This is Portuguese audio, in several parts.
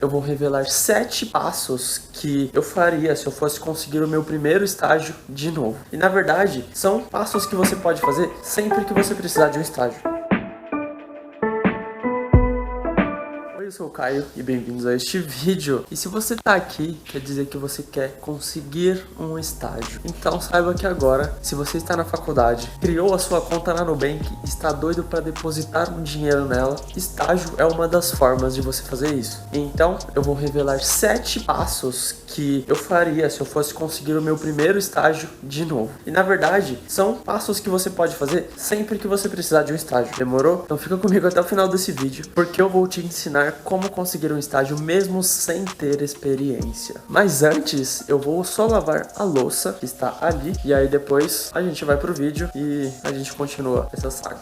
Eu vou revelar 7 passos que eu faria se eu fosse conseguir o meu primeiro estágio de novo. E na verdade, são passos que você pode fazer sempre que você precisar de um estágio. Oi, eu sou o Caio e bem-vindos a este vídeo. E se você tá aqui, quer dizer que você quer conseguir um estágio. Então saiba que agora, se você está na faculdade, criou a sua conta na Nubank, está doido para depositar um dinheiro nela, estágio é uma das formas de você fazer isso. Então eu vou revelar 7 passos que eu faria se eu fosse conseguir o meu primeiro estágio de novo. E na verdade, são passos que você pode fazer sempre que você precisar de um estágio. Demorou? Então fica comigo até o final desse vídeo, porque eu vou te ensinar como conseguir um estágio mesmo sem ter experiência. Mas antes, eu vou só lavar a louça que está ali, e aí depois a gente vai pro vídeo e a gente continua essa saga.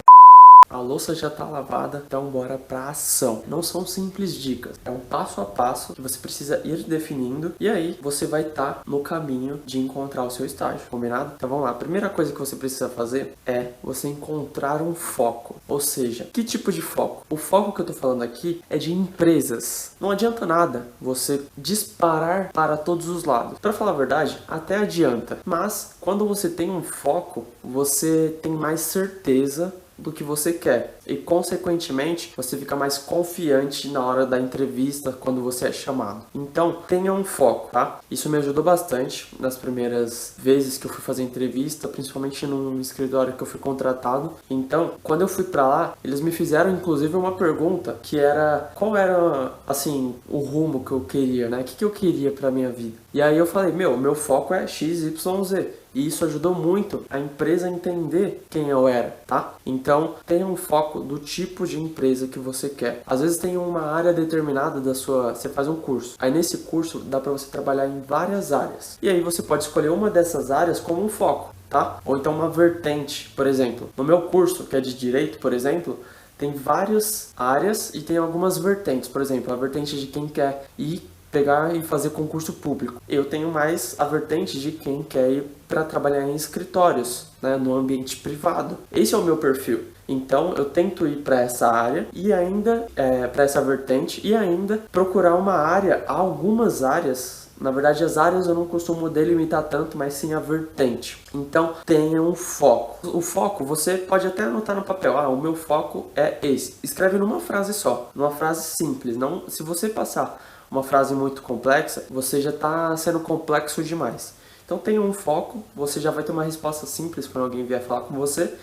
A louça já tá lavada, então bora pra ação. Não são simples dicas, é um passo a passo que você precisa ir definindo e aí você vai estar no caminho de encontrar o seu estágio, combinado? Então vamos lá, a primeira coisa que você precisa fazer é você encontrar um foco, ou seja, que tipo de foco? O foco que eu tô falando aqui é de empresas. Não adianta nada você disparar para todos os lados. Pra falar a verdade, até adianta, mas quando você tem um foco, você tem mais certeza do que você quer e consequentemente você fica mais confiante na hora da entrevista quando você é chamado. Então tenha um foco, tá? Isso me ajudou bastante nas primeiras vezes que eu fui fazer entrevista, principalmente num escritório que eu fui contratado. Então quando eu fui pra lá, eles me fizeram inclusive uma pergunta que era qual era assim o rumo que eu queria, né? O que eu queria pra minha vida. E aí eu falei, meu foco é XYZ. E isso ajudou muito a empresa a entender quem eu era, tá? Então, tenha um foco do tipo de empresa que você quer. Às vezes tem uma área determinada da sua... Você faz um curso. Aí nesse curso dá pra você trabalhar em várias áreas. E aí você pode escolher uma dessas áreas como um foco, tá? Ou então uma vertente, por exemplo. No meu curso, que é de Direito, por exemplo, tem várias áreas e tem algumas vertentes. Por exemplo, a vertente de quem quer ir pegar e fazer concurso público. Eu tenho mais a vertente de quem quer ir para trabalhar em escritórios, né, no ambiente privado. Esse é o meu perfil. Então eu tento ir para essa área e ainda para essa vertente e ainda procurar uma área, algumas áreas. Na verdade, as áreas eu não costumo delimitar tanto, mas sim a vertente. Então, tenha um foco. O foco, você pode até anotar no papel. O meu foco é esse. Escreve numa frase só, numa frase simples. Não, se você passar uma frase muito complexa, você já está sendo complexo demais. Então, tenha um foco. Você já vai ter uma resposta simples quando alguém vier falar com você.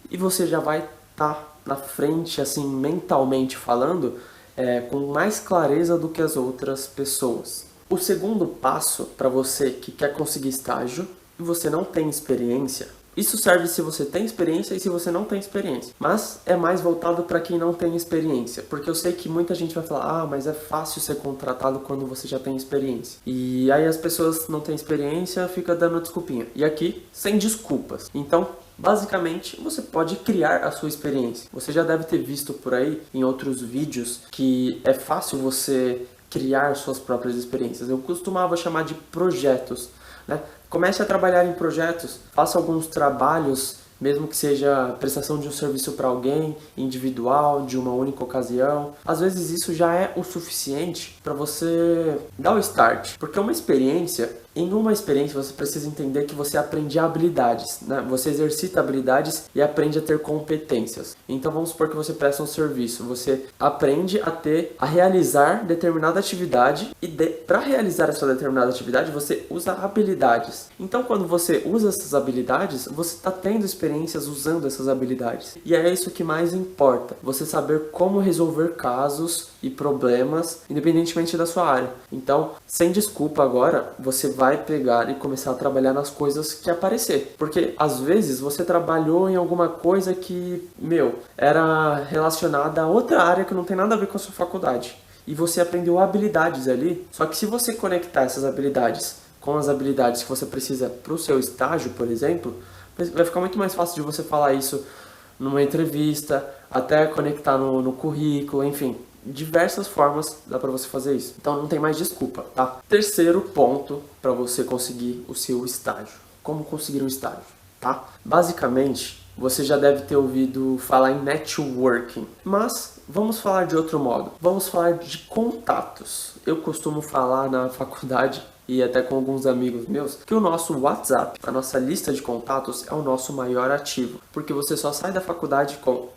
E você já vai estar na frente, assim, mentalmente falando, com mais clareza do que as outras pessoas. O segundo passo para você que quer conseguir estágio e você não tem experiência, isso serve se você tem experiência e se você não tem experiência, mas é mais voltado para quem não tem experiência, porque eu sei que muita gente vai falar, mas é fácil ser contratado quando você já tem experiência. E aí as pessoas não têm experiência, fica dando desculpinha. E aqui, sem desculpas. Então, basicamente, você pode criar a sua experiência. Você já deve ter visto por aí em outros vídeos que é fácil você criar suas próprias experiências. Eu costumava chamar de projetos, né? Comece a trabalhar em projetos, faça alguns trabalhos, mesmo que seja prestação de um serviço para alguém, individual, de uma única ocasião. Às vezes isso já é o suficiente para você dar o start, porque em uma experiência você precisa entender que você aprende habilidades, né? Você exercita habilidades e aprende a ter competências. Então vamos supor que você presta um serviço, você aprende a realizar determinada atividade e para realizar essa determinada atividade você usa habilidades. Então quando você usa essas habilidades, você está tendo experiências usando essas habilidades. E é isso que mais importa, você saber como resolver casos e problemas, independentemente da sua área. Então, sem desculpa agora, você vai pegar e começar a trabalhar nas coisas que aparecer. Porque, às vezes, você trabalhou em alguma coisa que, era relacionada a outra área que não tem nada a ver com a sua faculdade. E você aprendeu habilidades ali, só que se você conectar essas habilidades com as habilidades que você precisa para o seu estágio, por exemplo, vai ficar muito mais fácil de você falar isso numa entrevista, até conectar no currículo, enfim. Diversas formas dá para você fazer isso. Então não tem mais desculpa, tá? Terceiro ponto para você conseguir o seu estágio. Como conseguir um estágio, tá? Basicamente, você já deve ter ouvido falar em networking. Mas vamos falar de outro modo. Vamos falar de contatos. Eu costumo falar na faculdade e até com alguns amigos meus, que o nosso WhatsApp, a nossa lista de contatos, é o nosso maior ativo. Porque você só sai da faculdade com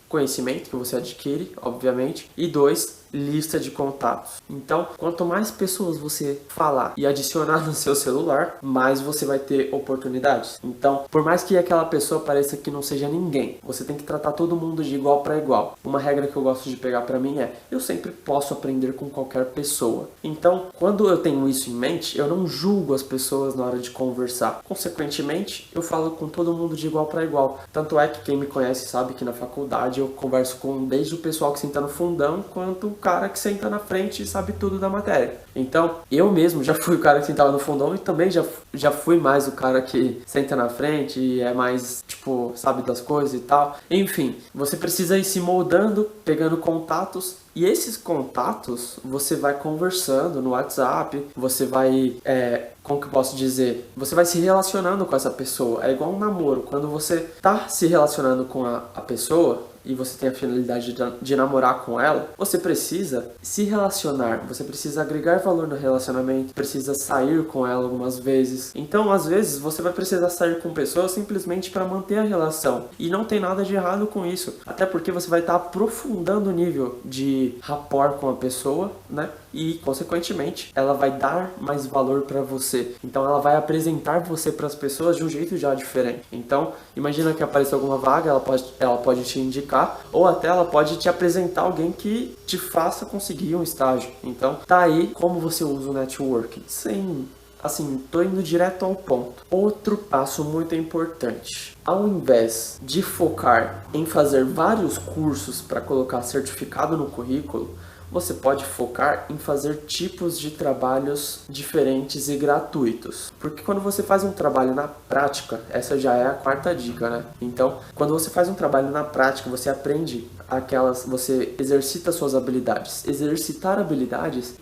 conhecimento que você adquire, obviamente, e 2, lista de contatos. Então, quanto mais pessoas você falar e adicionar no seu celular, mais você vai ter oportunidades. Então, por mais que aquela pessoa pareça que não seja ninguém, você tem que tratar todo mundo de igual para igual. Uma regra que eu gosto de pegar para mim é: eu sempre posso aprender com qualquer pessoa. Então, quando eu tenho isso em mente, eu não julgo as pessoas na hora de conversar. Consequentemente, eu falo com todo mundo de igual para igual. Tanto é que quem me conhece sabe que na faculdade eu converso com desde o pessoal que senta no fundão, quanto o cara que senta na frente e sabe tudo da matéria. Então, eu mesmo já fui o cara que sentava no fundão e também já fui mais o cara que senta na frente e é mais, tipo, sabe das coisas e tal. Enfim, você precisa ir se moldando, pegando contatos. E esses contatos você vai conversando no WhatsApp, você vai, como que eu posso dizer? Você vai se relacionando com essa pessoa. É igual um namoro. Quando você tá se relacionando com a pessoa e você tem a finalidade de namorar com ela, você precisa se relacionar, você precisa agregar valor no relacionamento, precisa sair com ela algumas vezes. Então, às vezes, você vai precisar sair com pessoas simplesmente para manter a relação. E não tem nada de errado com isso. Até porque você vai estar aprofundando o nível de rapport com a pessoa, né? E, consequentemente, ela vai dar mais valor para você. Então, ela vai apresentar você para as pessoas de um jeito já diferente. Então, imagina que apareça alguma vaga, ela pode te indicar, ou até ela pode te apresentar alguém que te faça conseguir um estágio. Então, tá aí como você usa o networking. Assim, tô indo direto ao ponto. Outro passo muito importante. Ao invés de focar em fazer vários cursos para colocar certificado no currículo, você pode focar em fazer tipos de trabalhos diferentes e gratuitos. Porque quando você faz um trabalho na prática, essa já é a quarta dica, né? Então, quando você faz um trabalho na prática, você aprende você exercita suas habilidades. Exercitar habilidades,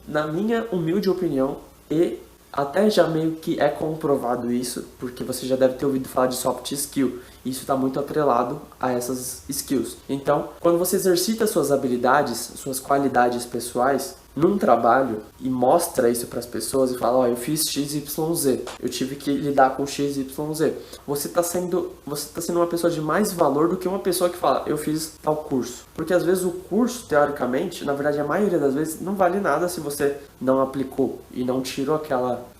na minha humilde opinião, e até já meio que é comprovado isso, porque você já deve ter ouvido falar de soft skill. Isso está muito atrelado a essas skills. Então, quando você exercita suas habilidades, suas qualidades pessoais num trabalho e mostra isso para as pessoas e fala: ó, eu fiz XYZ, eu tive que lidar com XYZ. Você está sendo uma pessoa de mais valor do que uma pessoa que fala: eu fiz tal curso. Porque às vezes o curso, teoricamente, na verdade a maioria das vezes não vale nada se você não aplicou e não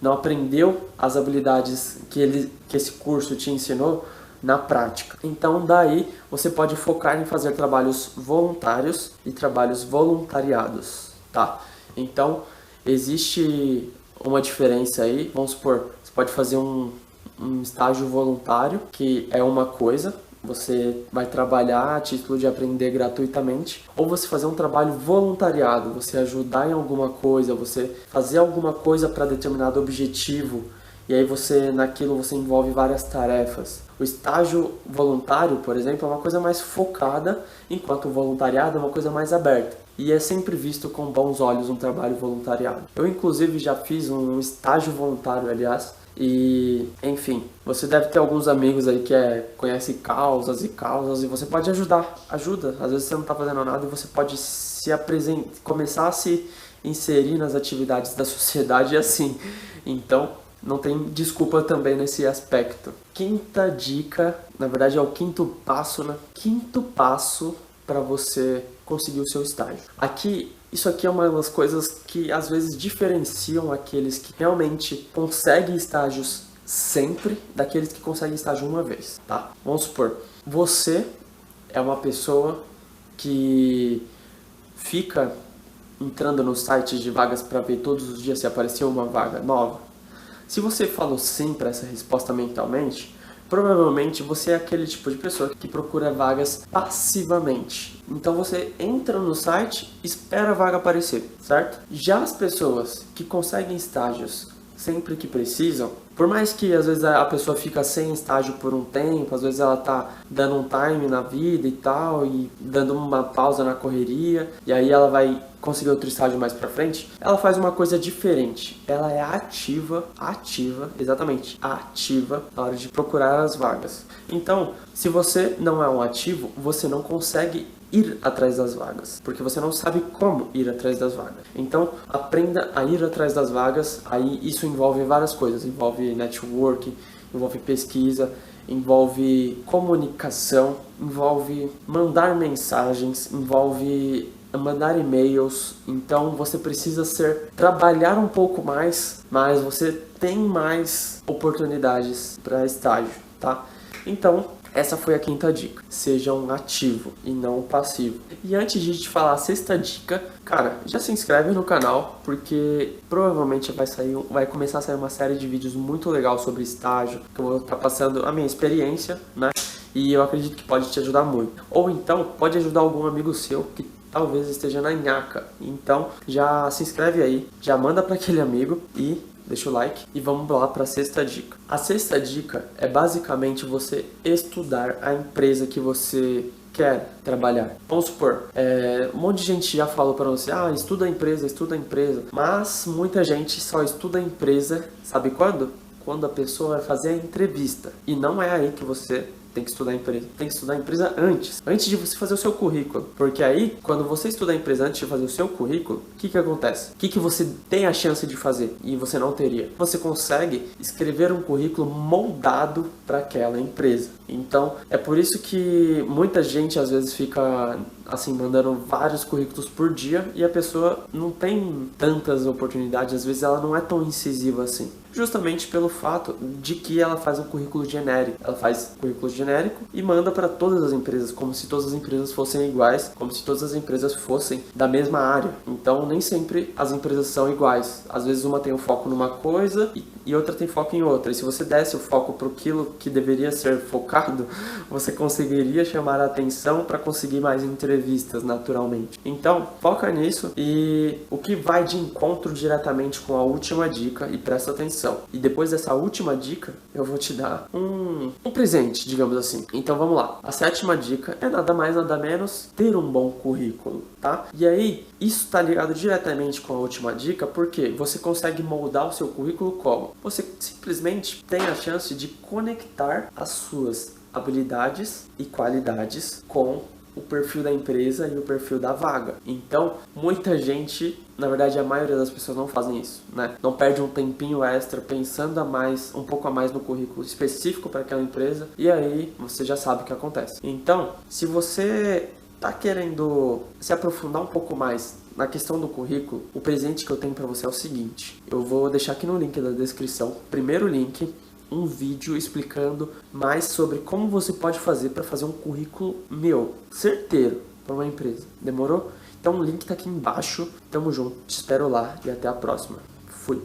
não aprendeu as habilidades que esse curso te ensinou na prática. Então daí você pode focar em fazer trabalhos voluntários e trabalhos voluntariados, tá? Então existe uma diferença aí. Vamos supor, você pode fazer um estágio voluntário, que é uma coisa, você vai trabalhar a título de aprender gratuitamente, ou você fazer um trabalho voluntariado, você ajudar em alguma coisa, você fazer alguma coisa para determinado objetivo. E aí naquilo você envolve várias tarefas. O estágio voluntário, por exemplo, é uma coisa mais focada, enquanto o voluntariado é uma coisa mais aberta. E é sempre visto com bons olhos um trabalho voluntariado. Eu, inclusive, já fiz um estágio voluntário, aliás. E, enfim, você deve ter alguns amigos aí que conhecem causas e você pode ajudar. Ajuda. Às vezes você não está fazendo nada e você pode começar a se inserir nas atividades da sociedade assim. Então, não tem desculpa também nesse aspecto. Quinta dica, na verdade é o quinto passo, né? Quinto passo para você conseguir o seu estágio. Isso aqui é uma das coisas que às vezes diferenciam aqueles que realmente conseguem estágios sempre daqueles que conseguem estágio uma vez, tá? Vamos supor, você é uma pessoa que fica entrando no site de vagas para ver todos os dias se apareceu uma vaga nova. Se você falou sim para essa resposta mentalmente, provavelmente você é aquele tipo de pessoa que procura vagas passivamente. Então você entra no site, espera a vaga aparecer, certo? Já as pessoas que conseguem estágios sempre que precisam, Por mais que às vezes a pessoa fica sem estágio por um tempo, às vezes ela tá dando um time na vida e tal, e dando uma pausa na correria, e aí ela vai conseguir outro estágio mais pra frente, ela faz uma coisa diferente. Ela é ativa, exatamente, ativa na hora de procurar as vagas. Então, se você não é um ativo, você não consegue ir atrás das vagas, porque você não sabe como ir atrás das vagas. Então, aprenda a ir atrás das vagas. Aí isso envolve várias coisas, envolve networking, envolve pesquisa, envolve comunicação, envolve mandar mensagens, envolve mandar e-mails. Então você precisa trabalhar um pouco mais, mas você tem mais oportunidades para estágio, tá? Então, essa foi a quinta dica. Seja um ativo e não um passivo. E antes de te falar a sexta dica, cara, já se inscreve no canal, porque provavelmente vai começar a sair uma série de vídeos muito legal sobre estágio, que eu vou estar passando a minha experiência, né? E eu acredito que pode te ajudar muito. Ou então, pode ajudar algum amigo seu que talvez esteja na nhaca. Então, já se inscreve aí, já manda para aquele amigo e deixa o like e vamos lá para a sexta dica. A sexta dica é basicamente você estudar a empresa que você quer trabalhar. Vamos supor, um monte de gente já falou para você, estuda a empresa, mas muita gente só estuda a empresa, sabe quando? Quando a pessoa vai fazer a entrevista. E não é aí que você tem que estudar a empresa. Tem que estudar a empresa antes de você fazer o seu currículo. Porque aí, quando você estuda a empresa antes de fazer o seu currículo, o que acontece? O que você tem a chance de fazer e você não teria? Você consegue escrever um currículo moldado para aquela empresa. Então, é por isso que muita gente às vezes fica assim, mandando vários currículos por dia e a pessoa não tem tantas oportunidades, às vezes ela não é tão incisiva assim. Justamente pelo fato de que ela faz um currículo genérico. Ela faz currículo genérico e manda para todas as empresas, como se todas as empresas fossem iguais, como se todas as empresas fossem da mesma área. Então, nem sempre as empresas são iguais. Às vezes uma tem um foco numa coisa e outra tem foco em outra. E se você desse o foco para aquilo que deveria ser focado, você conseguiria chamar a atenção para conseguir mais entrevistas naturalmente. Então, foca nisso e o que vai de encontro diretamente com a última dica, e presta atenção. E depois dessa última dica, eu vou te dar um presente, digamos assim. Então vamos lá. A sétima dica é nada mais, nada menos ter um bom currículo, tá? E aí, isso está ligado diretamente com a última dica, porque você consegue moldar o seu currículo como? Você simplesmente tem a chance de conectar as suas habilidades e qualidades com o perfil da empresa e o perfil da vaga. Então, muita gente, na verdade a maioria das pessoas não fazem isso, né? Não perde um tempinho extra pensando um pouco a mais no currículo específico para aquela empresa, e aí você já sabe o que acontece. Então, se você tá querendo se aprofundar um pouco mais na questão do currículo, o presente que eu tenho para você é o seguinte: eu vou deixar aqui no link da descrição, primeiro link, um vídeo explicando mais sobre como você pode fazer para fazer um currículo certeiro para uma empresa. Demorou? Então o link tá aqui embaixo. Tamo junto, te espero lá e até a próxima. Fui!